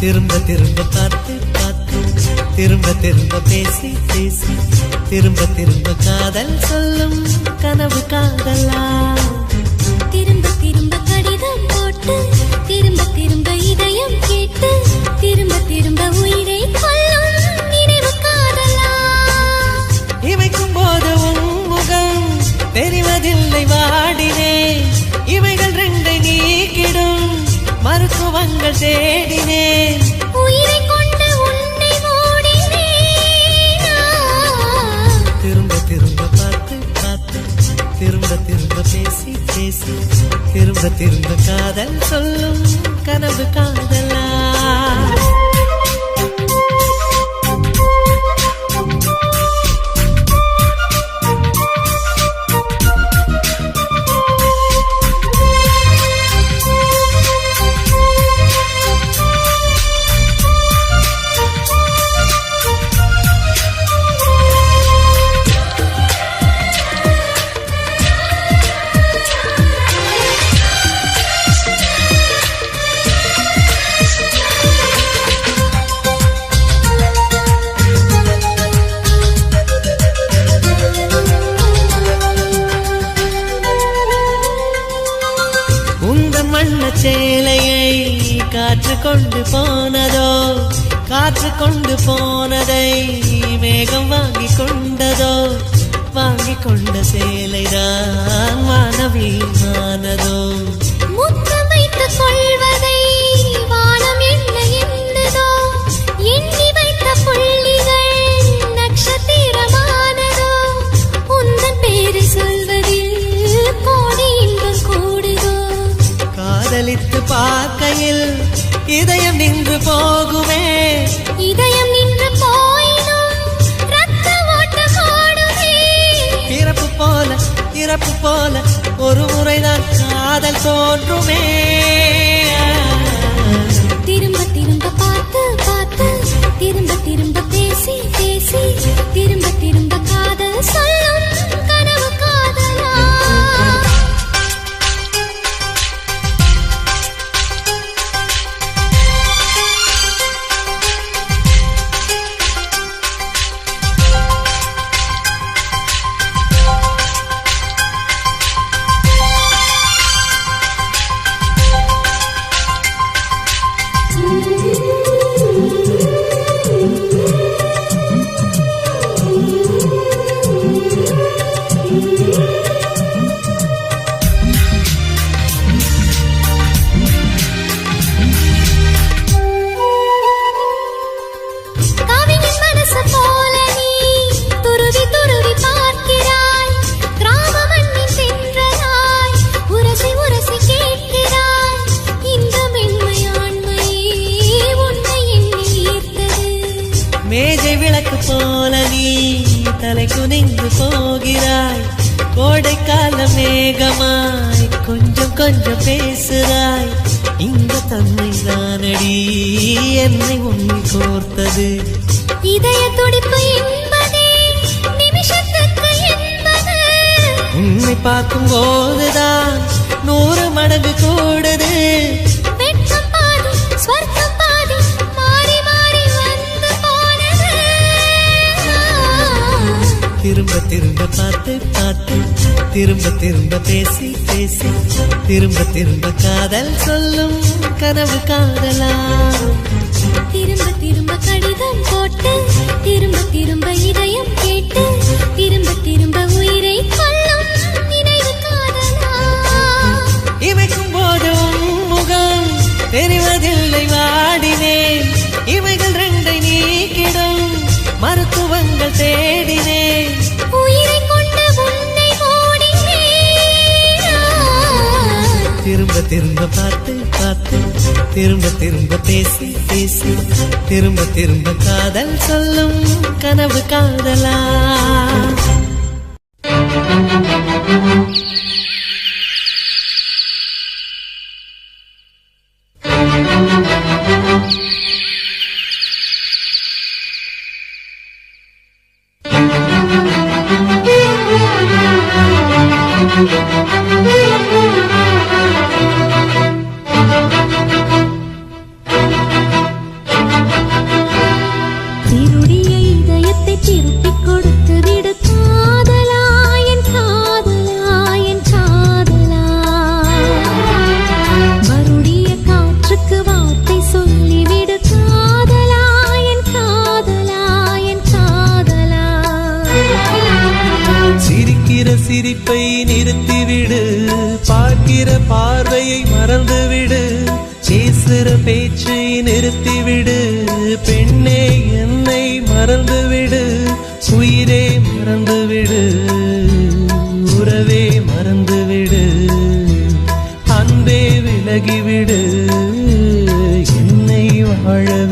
திரும்ப திரும்ப பார்த்து பார்த்து திரும்ப திரும்ப பேசி பேசி திரும்ப திரும்ப காதல் சொல்லும் கனவு காதலா திரும்ப திரும்ப கடிதம் போட்டு திரும்ப திரும்ப இதயம் கேட்டு திரும்ப திரும்ப உயிரை கொல்லும் நினைவு காதலா இமைக்கும் போது உன் முகம் தெரிவதில்லை வாடினே இவைகள் ரெண்டை நீக்கிடும் மருத்துவங்கள் தேடினேன் உயிரை கொண்டு உன்னை மூடினேன் திரும்ப திரும்ப பார்த்து பார்த்து திரும்ப திரும்ப பேசி பேசி திரும்ப திரும்ப காதல் சொல்லும் கனவு காதலா சேலையை காற்று கொண்டு போனதோ காற்று கொண்டு போனதை மேகம் வாங்கி கொண்டதோ வாங்கி கொண்ட சேலைதான் வானவீமானதோ முத்தமைத்துக் கொள்வதை வானம் என்ன எண்ணுதோ எண்ணி வைத்த புள்ளிகள் நட்சத்திரமானதோ உந்தன் பேரை சொல்வதில் கோடி இன்பம் கூடுதோ காதலித்து பார்க்கையில் இதயம் நின்று போகுமே இதயம் நின்று போயினும் ரத்த ஓட்டம் ஓடுமே இறப்பு போல ஒரு முறைதான் காதல் தோன்றுமே திரும்ப திரும்ப பார்த்து பார்த்து திரும்ப திரும்ப பேசி பேசி திரும்ப திரும்ப காதல் சொல்லும் கனவு காதலா மேஜை விளக்கு போல நீ தலை குனிந்து போகிறாய் கோடைக்கால மேகமாய் கொஞ்சம் கொஞ்சம் பேசுறாய் இந்த தன்மை தானடி என்னை உன்னை கோர்த்தது இதய துடிப்பு என்பதே நிமிஷத்துக்கு என்பது உன்னை பார்க்கும் போதுதான் 100 மடங்கு கூடுது வெட்கம் பாதி ஸ்வர்க்கம் பாதி மாறி மாறி வந்து போனது திரும்ப திரும்ப பார்த்து பார்த்து திரும்ப திரும்ப பேசி பேசி திரும்ப திரும்ப காதல் சொல்லும் கனவு காதலா திரும்ப திரும்ப கடிதம் போட்டு திரும்ப திரும்ப இதயம் கேட்டு திரும்ப திரும்ப உயிரை கொல்லும் நினைவு காதலா இமைக்கும் போது முகம் தெரிவதில்லை வாடினேன் இவைகள் ரெண்டை நீக்கிடும் மருத்துவங்கள் தேடினேன் உயிரை கொண்டு உன்னை மூடினேன் திரும்ப திரும்ப பார்த்து பார்த்து திரும்ப திரும்ப பேசி பேசி திரும்ப திரும்ப காதல் சொல்லும் கனவு காதலா பார்க்கிற பார்வையை மறந்துவிடு, பேசுற பேச்சை நிறுத்திவிடு. பெண்ணே என்னை மறந்துவிடு, உயிரே மறந்துவிடு, உறவே மறந்துவிடு, அன்பே விலகிவிடு, என்னை வாழவே